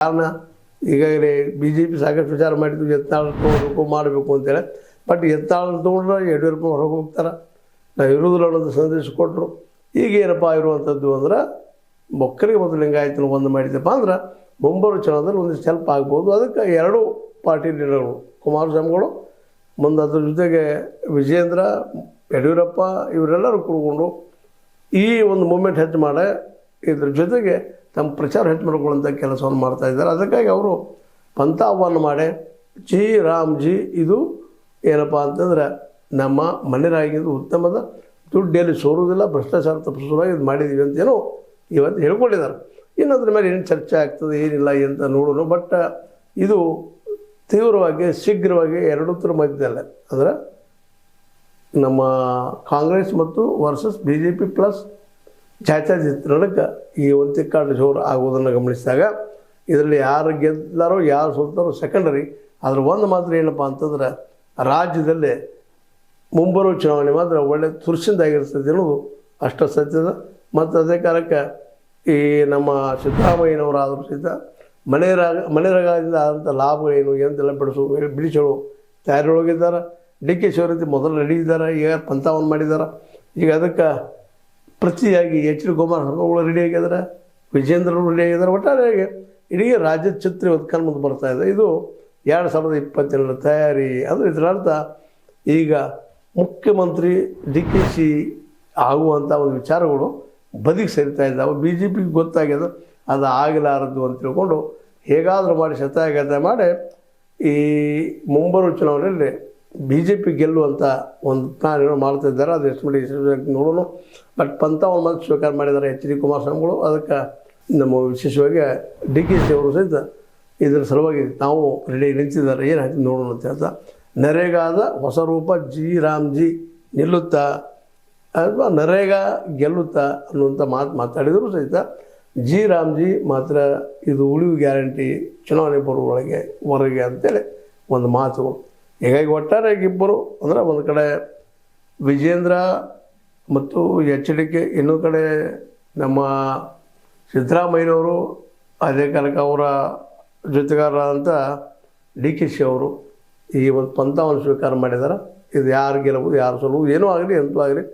ಕಾರಣ ಈಗಾಗಲೇ BJP ಸಾಕಷ್ಟು ವಿಚಾರ ಮಾಡಿದ್ದು ಯತ್ನಾಳ್ ತೊಗೊಳ್ಬೇಕು ಮಾಡಬೇಕು ಅಂತೇಳಿ. ಬಟ್ ಯತ್ನಾಳ್ ತೊಗೊಂಡ್ರೆ ಯಡಿಯೂರಪ್ಪ ಹೊರಗೆ ಹೋಗ್ತಾರೆ, ನಾವು ಇರೋದಿಲ್ಲ ಅನ್ನೋದು ಸಂದೇಶ ಕೊಟ್ಟರು. ಈಗ ಏನಪ್ಪ ಇರುವಂಥದ್ದು ಅಂದ್ರೆ ಒಕ್ಕಲಿಗ ಮತ್ತು ಲಿಂಗಾಯತನ ಒಂದು ಮಾಡಿದಪ್ಪ ಅಂದ್ರೆ ಮುಂಬರುವ ಚುನಾವಣೆಯಲ್ಲಿ ಒಂದಿಷ್ಟು ಹೆಲ್ಪ್ ಆಗ್ಬೋದು. ಅದಕ್ಕೆ ಎರಡೂ ಪಾರ್ಟಿ ಲೀಡರ್ಗಳು ಕುಮಾರಸ್ವಾಮಿಗಳು ಮುಂದೆ ಅದ್ರ ಜೊತೆಗೆ ವಿಜೇಂದ್ರ, ಯಡಿಯೂರಪ್ಪ ಇವರೆಲ್ಲರೂ ಕೂಡ್ಕೊಂಡು ಈ ಒಂದು ಮೂಮೆಂಟ್ ಹೆಚ್ಚು ಮಾಡಿ ಇದ್ರ ಜೊತೆಗೆ ತಮ್ಮ ಪ್ರಚಾರ ಹೆಚ್ಚು ಮಾಡ್ಕೊಳ್ಳೋಂಥ ಕೆಲಸವನ್ನು ಮಾಡ್ತಾಯಿದ್ದಾರೆ. ಅದಕ್ಕಾಗಿ ಅವರು ಪಂಥಾಹ್ವಾನ ಮಾಡಿ ಜಿ ರಾಮ್ ಜಿ ಇದು ಏನಪ್ಪ ಅಂತಂದ್ರೆ ನಮ್ಮ ಮನೆಯರಾಗಿದ್ದು ಉತ್ತಮದ ದುಡ್ಡಲ್ಲಿ ಸೋರುವುದಿಲ್ಲ, ಭ್ರಷ್ಟಾಚಾರ ತಪ್ಪಿಸುವಾಗಿ ಇದು ಮಾಡಿದ್ದೀವಿ ಅಂತೇನೋ ಇವತ್ತು ಹೇಳ್ಕೊಂಡಿದ್ದಾರೆ. ಇನ್ನು ಅದ್ರ ಮೇಲೆ ಏನು ಚರ್ಚೆ ಆಗ್ತದೆ ಏನಿಲ್ಲ ಅಂತ ನೋಡೋಣ. ಬಟ್ ಇದು ತೀವ್ರವಾಗಿ ಶೀಘ್ರವಾಗಿ ಎರಡೂತ್ತರ ಮಧ್ಯದಲ್ಲೇ ಅಂದರೆ ನಮ್ಮ ಕಾಂಗ್ರೆಸ್ ಮತ್ತು ವರ್ಸಸ್ BJP ಪ್ಲಸ್ ಛಾಯಾಚಿತ್ರಣಕ್ಕೆ ಈ ಒಂದು ತಿಕ್ಕಾಟ ಜೋರು ಆಗುವುದನ್ನು ಗಮನಿಸಿದಾಗ ಇದರಲ್ಲಿ ಯಾರು ಗೆದ್ದಾರೋ ಯಾರು ಸೋಲ್ತಾರೋ ಸೆಕೆಂಡರಿ. ಅದ್ರ ಒಂದು ಮಾತ್ರ ಏನಪ್ಪ ಅಂತಂದ್ರೆ ರಾಜ್ಯದಲ್ಲೇ ಮುಂಬರುವ ಚುನಾವಣೆ ಮಾತ್ರ ಒಳ್ಳೆ ತುರ್ಸಿಂದಾಗಿರ್ತದೆ ಅನ್ನೋದು ಅಷ್ಟು ಸತ್ಯದ. ಮತ್ತು ಅದೇ ಕಾಲಕ್ಕೆ ಈ ನಮ್ಮ ಸಿದ್ದರಾಮಯ್ಯನವರಾದರೂ ಸಹಿತ ಮನೆರಗದಿಂದ ಆದಂಥ ಲಾಭಗಳೇನು ಎಂತೆಲ್ಲ ಬಿಡಿಸೋಳು ತಯಾರೊಳಗಿದ್ದಾರೆ. DK ಶಿವರೆಡ್ಡಿ ಮೊದಲು ರೆಡಿ ಇದ್ದಾರೆ, ಈಗ ಪಂಥಾಹ್ವಾನ ಮಾಡಿದ್ದಾರೆ. ಈಗ ಅದಕ್ಕೆ ಪ್ರತಿಯಾಗಿ HD ಕುಮಾರಸ್ವಾಮಿಗಳು ರೆಡಿ ಆಗಿದ್ದಾರೆ, ವಿಜೇಂದ್ರರು ರೆಡಿ ಆಗಿದ್ದಾರೆ. ಒಟ್ಟಾರೆಯಾಗಿ ಇಡೀ ರಾಜ್ಯದ ಚಿತ್ರ ಇವತ್ತು ಕಣ್ಮುಂದೆ ಬರ್ತಾ ಇದೆ. ಇದು 2022 ತಯಾರಿ ಅಂದರೆ ಇದರ ಅರ್ಥ ಈಗ ಮುಖ್ಯಮಂತ್ರಿ DKC ಆಗುವಂಥ ಒಂದು ವಿಚಾರಗಳು ಬದಿಗೆ ಸೇರ್ತಾ ಇದ್ದಾವೆ. BJPಗೆ ಗೊತ್ತಾಗ್ಯದ ಅದು ಆಗಲಾರದು ಅಂತ ತಿಳ್ಕೊಂಡು ಹೇಗಾದರೂ ಮಾಡಿ ಶತಾಯಗತ ಮಾಡಿ ಈ ಮುಂಬರುವ ಚುನಾವಣೆಯಲ್ಲಿ BJP ಗೆಲ್ಲುವಂಥ ಒಂದು ಪ್ಲಾನ್ ಏನೋ ಮಾಡ್ತಿದ್ದಾರೆ. ಅದು ಎಷ್ಟು ಮಟ್ಟಿಗೆ ನೋಡೋಣ. ಬಟ್ ಪಂಥಾಹ್ವಾನ ಮಾತ್ರ ಸ್ವೀಕಾರ ಮಾಡಿದ್ದಾರೆ HD ಕುಮಾರಸ್ವಾಮಿಗಳು. ಅದಕ್ಕೆ ನಮ್ಮ ವಿಶೇಷವಾಗಿ DKC ಅವರು ಸಹಿತ ಇದರ ಸಲುವಾಗಿ ನಾವು ರೆಡಿ ನಿಂತಿದ್ದಾರೆ, ಏನು ಹಾಕಿ ನೋಡೋಣ ಅಂತ ಹೇಳ್ತಾ ನರೇಗಾದ ಹೊಸ ರೂಪ ಜಿ ರಾಮ್ ಜಿ ನಿಲ್ಲುತ್ತಾ ಅಥವಾ ನರೇಗಾ ಗೆಲ್ಲುತ್ತಾ ಅನ್ನುವಂಥ ಮಾತಾಡಿದರೂ ಸಹಿತ ಜಿ ರಾಮ್ ಜಿ ಮಾತ್ರ ಇದು ಉಳಿವು ಗ್ಯಾರಂಟಿ ಚುನಾವಣೆ ಬರುವೊಳಗೆ ಹೊರಗೆ ಅಂತೇಳಿ ಒಂದು ಮಾತು. ಹೀಗಾಗಿ ಒಟ್ಟಾರೆಯಾಗಿ ಇಬ್ಬರು ಅಂದರೆ ಒಂದು ಕಡೆ ವಿಜೇಂದ್ರ ಮತ್ತು HDK, ಇನ್ನೊಂದು ಕಡೆ ನಮ್ಮ ಸಿದ್ದರಾಮಯ್ಯನವರು, ಅದೇ ಕಾಲಕ್ಕೆ ಅವರ ಜೊತೆಗಾರರಾದಂಥ DKC ಅವರು ಈ ಒಂದು ಪಂಥಾಹ್ವಾನ ಸ್ವೀಕಾರ ಮಾಡಿದ್ದಾರೆ. ಇದು ಯಾರು ಗೆಲ್ಲಬಹುದು ಯಾರು ಸೋಲುವುದು ಏನೂ ಆಗಲಿ ಎಂತೂ ಆಗಲಿ,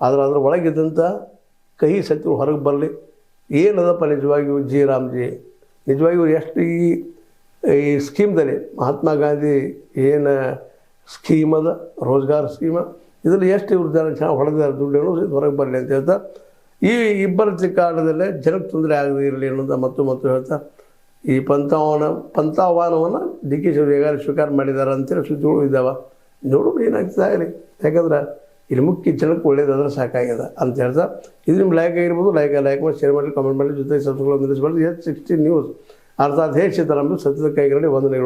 ಆದರೆ ಅದರ ಒಳಗಿದ್ದಂಥ ಕಹಿ ಸತ್ಯಗಳು ಹೊರಗೆ ಬರಲಿ. ಏನದಪ್ಪ ನಿಜವಾಗಿಯೂ ಜಿ ರಾಮ್ ಜಿ ನಿಜವಾಗಿಯೂ ಎಷ್ಟು ಈ ಸ್ಕೀಮ್ದಲ್ಲಿ ಮಹಾತ್ಮ ಗಾಂಧಿ ಏನು ಸ್ಕೀಮ್ ಅದ ರೋಜ್ಗಾರ್ ಸ್ಕೀಮ ಇದರಲ್ಲಿ ಎಷ್ಟು ಇವ್ರು ಜನ ಚೆನ್ನಾಗಿ ಹೊಡೆದಿದ್ದಾರೆ ದುಡ್ಡು ಹೊರಗೆ ಬರಲಿ ಅಂತ ಹೇಳ್ತಾ ಈ ಇಬ್ಬರ ಚಿಕ್ಕಾಟದಲ್ಲೇ ಜನಕ್ಕೆ ತೊಂದರೆ ಆಗದೇ ಇರಲಿ ಅನ್ನೋದು ಮತ್ತು ಹೇಳ್ತಾ ಈ ಪಂಥಾಹ್ವಾನವನ್ನು DKC ಅವರು ಹೇಗಾರು ಸ್ವೀಕಾರ ಮಾಡಿದ್ದಾರೆ ಅಂತೇಳಿ ಸುದ್ದಿಗಳು ಇದ್ದಾವೆ. ನೋಡೋದು ಏನಾಗ್ತದೆ ಆಗಲಿ. ಯಾಕಂದ್ರೆ ಇಲ್ಲಿ ಮುಖ್ಯ ಜನಕ್ಕೆ ಒಳ್ಳೇದಾದ್ರೆ ಸಾಕಾಗ್ಯದ ಅಂತ ಹೇಳ್ತಾ ಇದು ನಿಮ್ಮ ಲೈಕ್ ಆಗಿರ್ಬೋದು. ಲೈಕ್ ಮಾಡಿ, ಶೇರ್ ಮಾಡಿ, ಕಾಮೆಂಟ್ ಮಾಡಿ, ಜೊತೆಗೆ ಸಬ್ಸ್ಕ್ರೈಬ್ ನಿಲ್ಲಿಸಬಾರ್ದು. H16 ನ್ಯೂಸ್ ಅರ್ಥಾತ್ ಹೇ ಸೀತಾರಾಮ್ ಸತ್ಯದ ಕೈಗಳಲ್ಲಿ ವಂದನೆಗಳು.